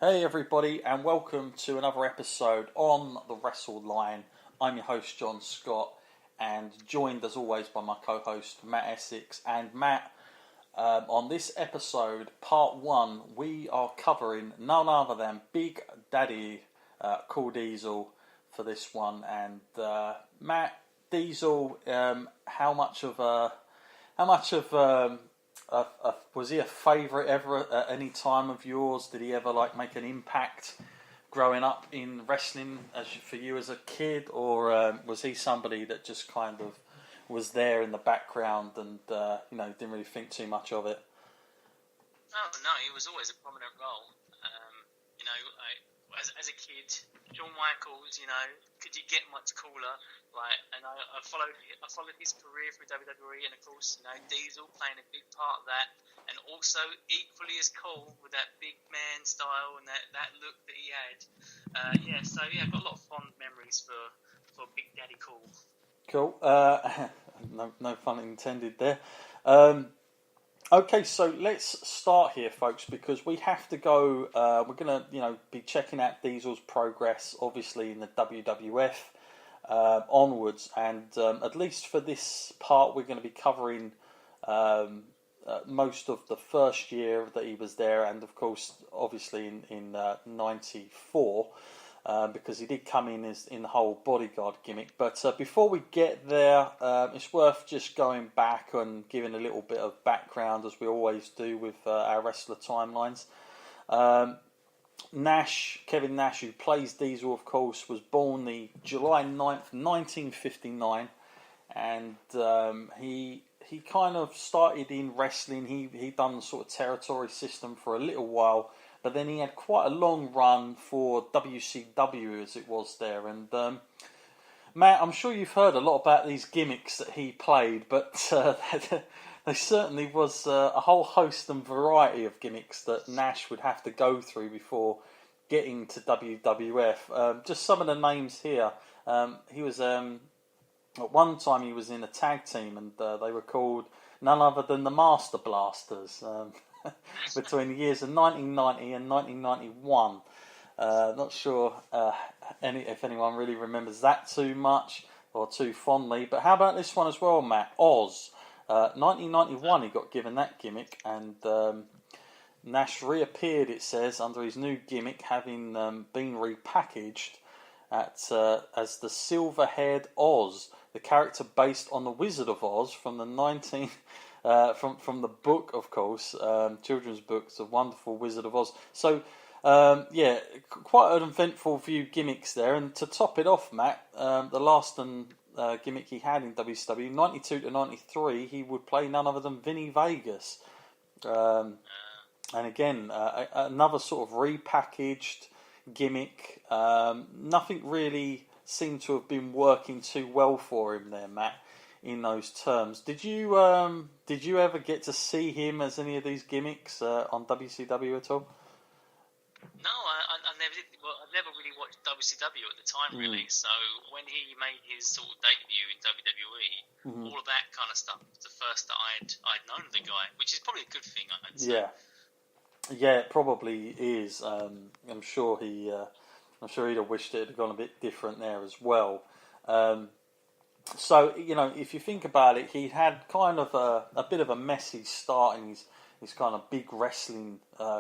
Hey everybody, and welcome to another episode on the Wrestle Line. I'm your host John Scott, and joined as always by my co-host Matt Essex. And Matt, on this episode, part one, we are covering none other than Big Daddy Cool Diesel for this one. And Matt, Diesel, how much of was he a favourite ever at any time of yours? Did he ever make an impact growing up in wrestling for you as a kid, or was he somebody that just kind of was there in the background and didn't really think too much of it? Oh no, he was always a prominent role. As a kid, Shawn Michaels, could you get much cooler? And I followed his career through WWE, and of course, Diesel playing a big part of that, and also equally as cool with that big man style and that look that he had. I've got a lot of fond memories for Big Daddy Cool. Cool. No pun intended there. Okay, so let's start here, folks, because we have to go. We're going to, be checking out Diesel's progress, obviously in the WWF onwards, and at least for this part, we're going to be covering most of the first year that he was there, and of course, obviously in '94. Because he did come in the whole bodyguard gimmick. But before we get there, it's worth just going back and giving a little bit of background, as we always do with our wrestler timelines. Kevin Nash, who plays Diesel, of course, was born the July 9th, 1959, and he kind of started in wrestling. He done the sort of territory system for a little while, but then he had quite a long run for WCW as it was there. And Matt, I'm sure you've heard a lot about these gimmicks that he played, but there certainly was a whole host and variety of gimmicks that Nash would have to go through before getting to WWF. Just some of the names here. He was at one time he was in a tag team, and they were called none other than the Master Blasters. Between the years of 1990 and 1991. Not sure if anyone really remembers that too much or too fondly. But how about this one as well, Matt? Oz. 1991 he got given that gimmick, and Nash reappeared, it says, under his new gimmick, having been repackaged as the Silver-Haired Oz, the character based on the Wizard of Oz from the from the book, of course, children's books, The Wonderful Wizard of Oz. So, quite an eventful few gimmicks there. And to top it off, Matt, the last gimmick he had in WCW, 92 to 93, he would play none other than Vinny Vegas. And again, another sort of repackaged gimmick. Nothing really seemed to have been working too well for him there, Matt, in those terms. Did you ever get to see him as any of these gimmicks on WCW at all? No, I never did. Well, I never really watched WCW at the time, really. So when he made his sort of debut in WWE, all of that kind of stuff was the first that I'd known of the guy, which is probably a good thing, I'd say. Yeah, it probably is. I'm sure he'd have wished it had gone a bit different there as well. So, if you think about it, he had kind of a bit of a messy start in his kind of big wrestling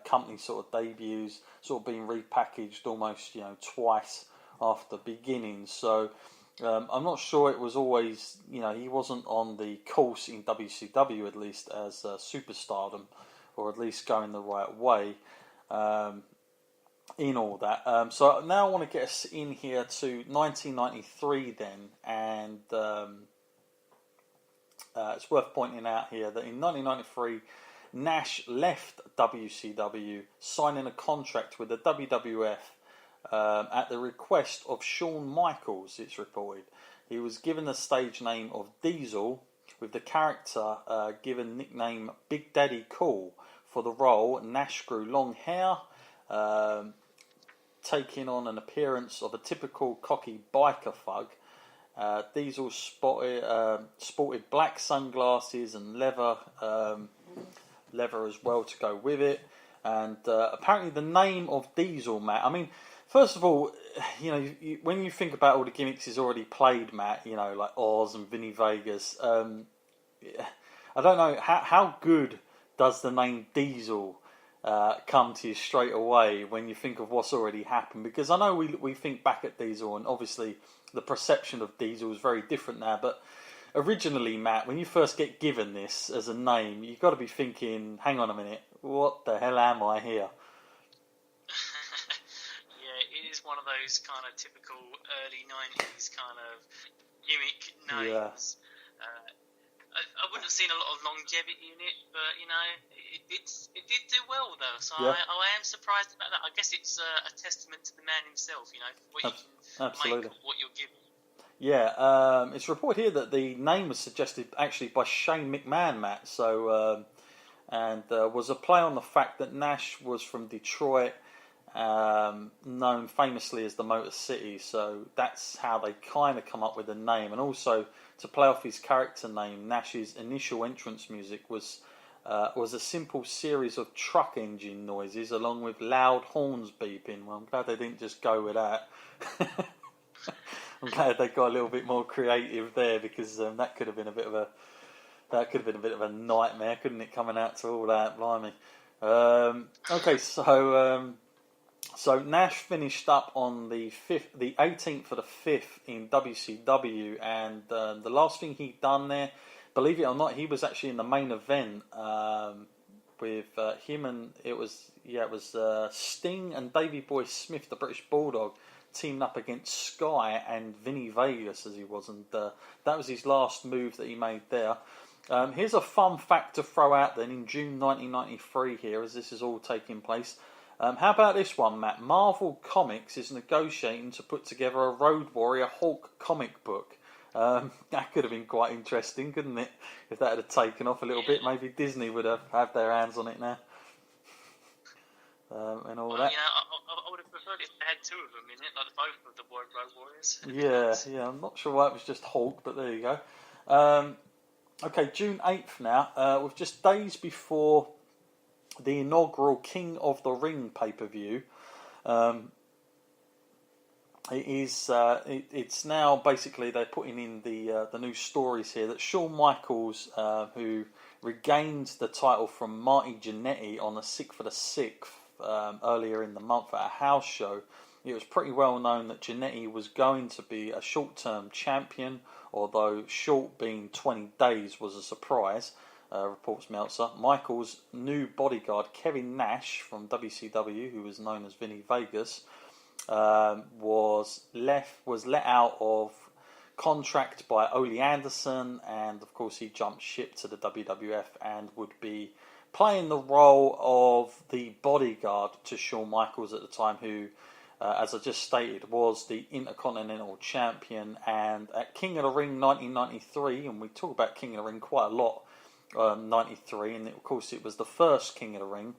company sort of debuts, sort of being repackaged almost, twice after beginning. So, I'm not sure it was always, he wasn't on the course in WCW, at least, as superstardom, or at least going the right way. In all that. So now I want to get us in here to 1993 then, and it's worth pointing out here that in 1993 Nash left WCW, signing a contract with the WWF at the request of Shawn Michaels, it's reported. He was given the stage name of Diesel, with the character given nickname Big Daddy Cool. For the role, Nash grew long hair, taking on an appearance of a typical cocky biker thug. Diesel sported black sunglasses and leather as well to go with it. And apparently the name of Diesel, Matt, I mean, first of all, when you think about all the gimmicks he's already played, Matt, like Oz and Vinny Vegas, I don't know, how good does the name Diesel come to you straight away when you think of what's already happened? Because I know we think back at Diesel, and obviously the perception of Diesel is very different now, but originally, Matt, when you first get given this as a name, you've got to be thinking, hang on a minute, what the hell am I here? Yeah, it is one of those kind of typical early 90s kind of gimmick names. Yeah. I wouldn't have seen a lot of longevity in it, but, it did do well, though, so yeah. I am surprised about that. I guess it's a testament to the man himself, what you can Absolutely. make of what you're given. Yeah, it's reported here that the name was suggested actually by Shane McMahon, Matt. So, was a play on the fact that Nash was from Detroit, known famously as the Motor City. So that's how they kind of come up with the name. And also, to play off his character name, Nash's initial entrance music was a simple series of truck engine noises along with loud horns beeping. Well, I'm glad they didn't just go with that. I'm glad they got a little bit more creative there, because that could have been a bit of a nightmare, couldn't it? Coming out to all that, blimey. Okay, so Nash finished up on the 18th of the 5th in WCW, and the last thing he'd done there, believe it or not, he was actually in the main event with him, and it was Sting and Davey Boy Smith, the British Bulldog, teamed up against Sky and Vinny Vegas, as he was, and that was his last move that he made there. Here's a fun fact to throw out then in June 1993 here, as this is all taking place. How about this one, Matt? Marvel Comics is negotiating to put together a Road Warrior Hulk comic book. That could have been quite interesting, couldn't it? If that had taken off a little bit, maybe Disney would have had their hands on it now. And all that. I would have preferred if they had two of them in it, like both of the Road Warriors. Yeah, I'm not sure why it was just Hulk, but there you go. Okay, June 8th now, with just days before the inaugural King of the Ring pay-per-view. It's now basically they're putting in the new stories here that Shawn Michaels, who regained the title from Marty Jannetty on the 6th of the 6th earlier in the month at a house show. It was pretty well known that Jannetty was going to be a short-term champion, although short being 20 days was a surprise, reports Meltzer. Michaels' new bodyguard, Kevin Nash from WCW, who was known as Vinny Vegas, was let out of contract by Ole Anderson, and of course he jumped ship to the WWF and would be playing the role of the bodyguard to Shawn Michaels at the time, who, as I just stated, was the Intercontinental Champion. And at King of the Ring 1993, and we talk about King of the Ring quite a lot, 93, and of course it was the first King of the Ring.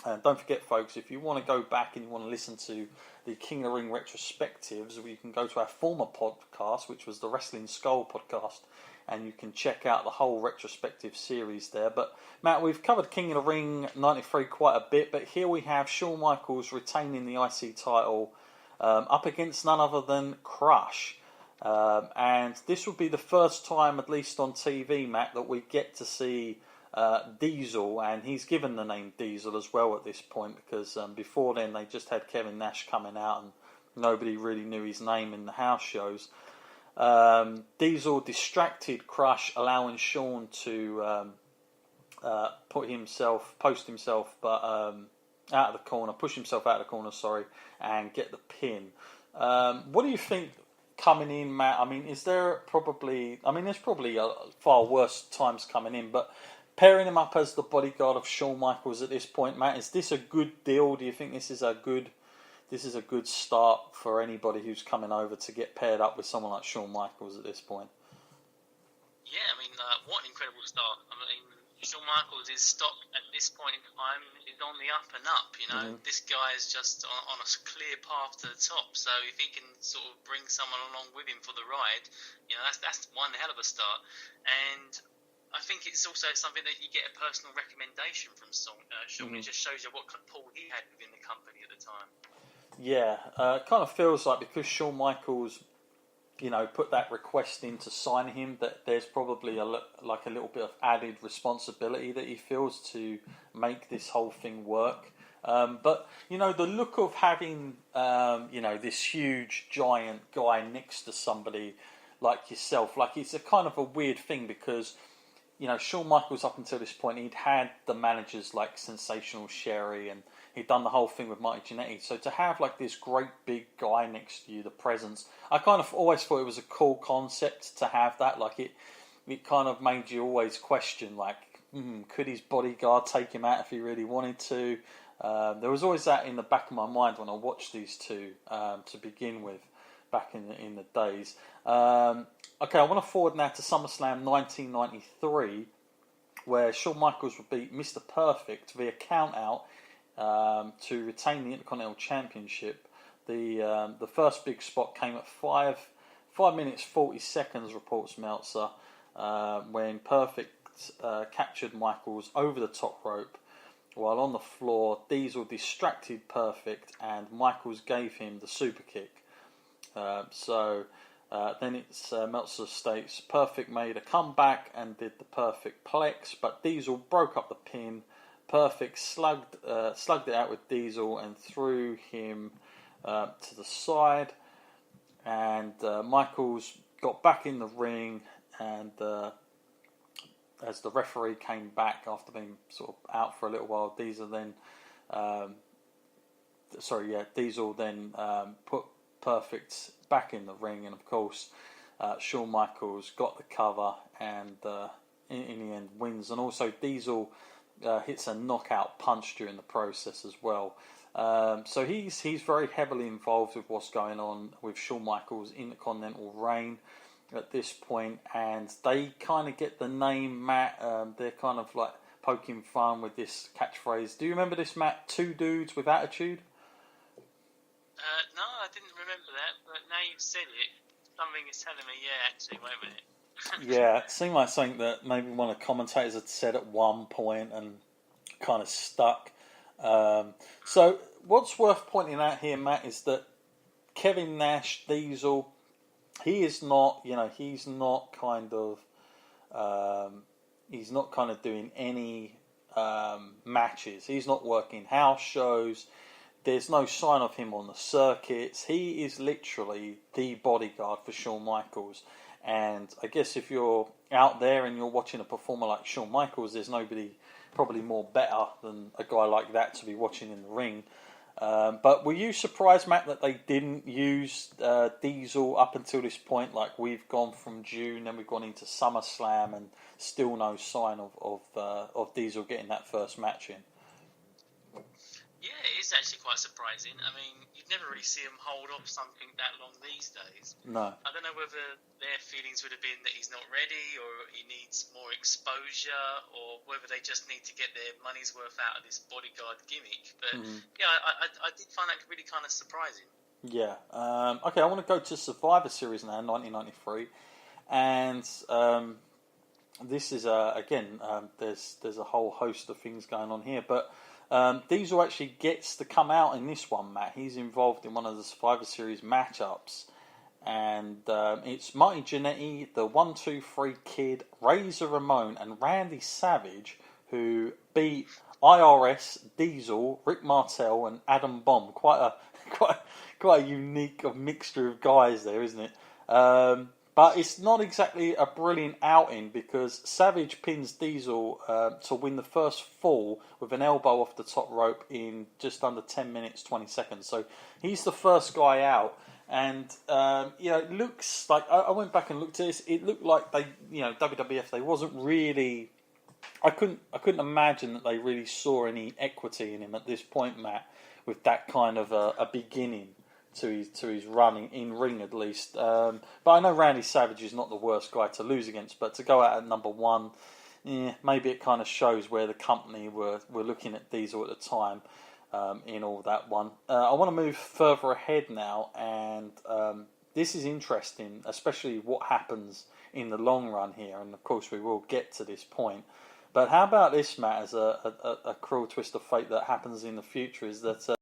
And don't forget, folks, if you want to go back and you want to listen to the King of the Ring retrospectives, you can go to our former podcast, which was the Wrestling Skull podcast, and you can check out the whole retrospective series there. But, Matt, we've covered King of the Ring 93 quite a bit, but here we have Shawn Michaels retaining the IC title up against none other than Crush. And this would be the first time, at least on TV, Matt, that we get to see Diesel, and he's given the name Diesel as well at this point, because before then they just had Kevin Nash coming out and nobody really knew his name in the house shows. Diesel distracted Crush, allowing Shawn to push himself out of the corner, and get the pin. What do you think coming in, Matt? I mean, there's probably far worse times coming in, but pairing him up as the bodyguard of Shawn Michaels at this point, Matt, is this a good deal? Do you think this is a good start for anybody who's coming over to get paired up with someone like Shawn Michaels at this point? Yeah, I mean, what an incredible start. I mean, Shawn Michaels' stock at this point in time is on the up and up, Mm-hmm. This guy is just on a clear path to the top, so if he can sort of bring someone along with him for the ride, that's one hell of a start. And I think it's also something that you get a personal recommendation from Sean. It just shows you what kind of pull he had within the company at the time. Yeah, it kind of feels like because Shawn Michaels, put that request in to sign him, that there's probably a little bit of added responsibility that he feels to make this whole thing work. But the look of having this huge giant guy next to somebody like yourself, like it's a kind of a weird thing because Shawn Michaels up until this point he'd had the managers like Sensational Sherry and he'd done the whole thing with Marty Jannetty. So to have like this great big guy next to you, the presence, I kind of always thought it was a cool concept to have that. Like it kind of made you always question like, could his bodyguard take him out if he really wanted to? There was always that in the back of my mind when I watched these two to begin with, back in the days. Okay, I want to forward now to SummerSlam 1993, where Shawn Michaels would beat Mr. Perfect via count-out to retain the Intercontinental Championship. The first big spot came at 5 minutes 40 seconds, reports Meltzer, when Perfect captured Michaels over the top rope. While on the floor, Diesel distracted Perfect and Michaels gave him the super kick. Then it's Meltzer states Perfect made a comeback and did the Perfect Plex, but Diesel broke up the pin. Perfect slugged it out with Diesel and threw him to the side. And Michaels got back in the ring, and as the referee came back after being sort of out for a little while, Diesel then put Perfect back in the ring, and of course Shawn Michaels got the cover and in the end wins, and also Diesel hits a knockout punch during the process as well. So he's very heavily involved with what's going on with Shawn Michaels' Intercontinental reign at this point, and they kind of get the name, Matt. They're kind of like poking fun with this catchphrase. Do you remember this, Matt? Two dudes with attitude? No, I didn't remember that, but now you've said it, something is telling me, actually, wait a minute. Yeah, it seemed like something that maybe one of the commentators had said at one point and kind of stuck. So what's worth pointing out here, Matt, is that Kevin Nash, Diesel, he is not, he's not kind of doing any matches. He's not working house shows. There's no sign of him on the circuits. He is literally the bodyguard for Shawn Michaels. And I guess if you're out there and you're watching a performer like Shawn Michaels, there's nobody probably more better than a guy like that to be watching in the ring. But were you surprised, Matt, that they didn't use Diesel up until this point? Like, we've gone from June, then we've gone into SummerSlam, and still no sign of Diesel getting that first match in. Yeah, it is actually quite surprising. I mean, you'd never really see him hold off something that long these days. No. I don't know whether their feelings would have been that he's not ready, or he needs more exposure, or whether they just need to get their money's worth out of this bodyguard gimmick. But yeah, I did find that really kind of surprising. Yeah. Okay, I want to go to Survivor Series now, 1993, and this is there's a whole host of things going on here, but Diesel actually gets to come out in this one, Matt. He's involved in one of the Survivor Series matchups, and it's Marty Jannetty, the 1-2-3 Kid, Razor Ramon, and Randy Savage, who beat IRS, Diesel, Rick Martel, and Adam Bomb. Quite a unique mixture of guys there, isn't it? But it's not exactly a brilliant outing because Savage pins Diesel to win the first fall with an elbow off the top rope in just under 10 minutes, 20 seconds. So he's the first guy out. And, it looks like, I went back and looked at this, it looked like they, WWF, they wasn't really, I couldn't imagine that they really saw any equity in him at this point, Matt, with that kind of a beginning to his running in ring at least. But I know Randy Savage is not the worst guy to lose against, but to go out at number one, maybe it kind of shows where the company were looking at Diesel at the time in all that one. I want to move further ahead now, and this is interesting, especially what happens in the long run here, and of course we will get to this point. But how about this, Matt, as a cruel twist of fate that happens in the future, is that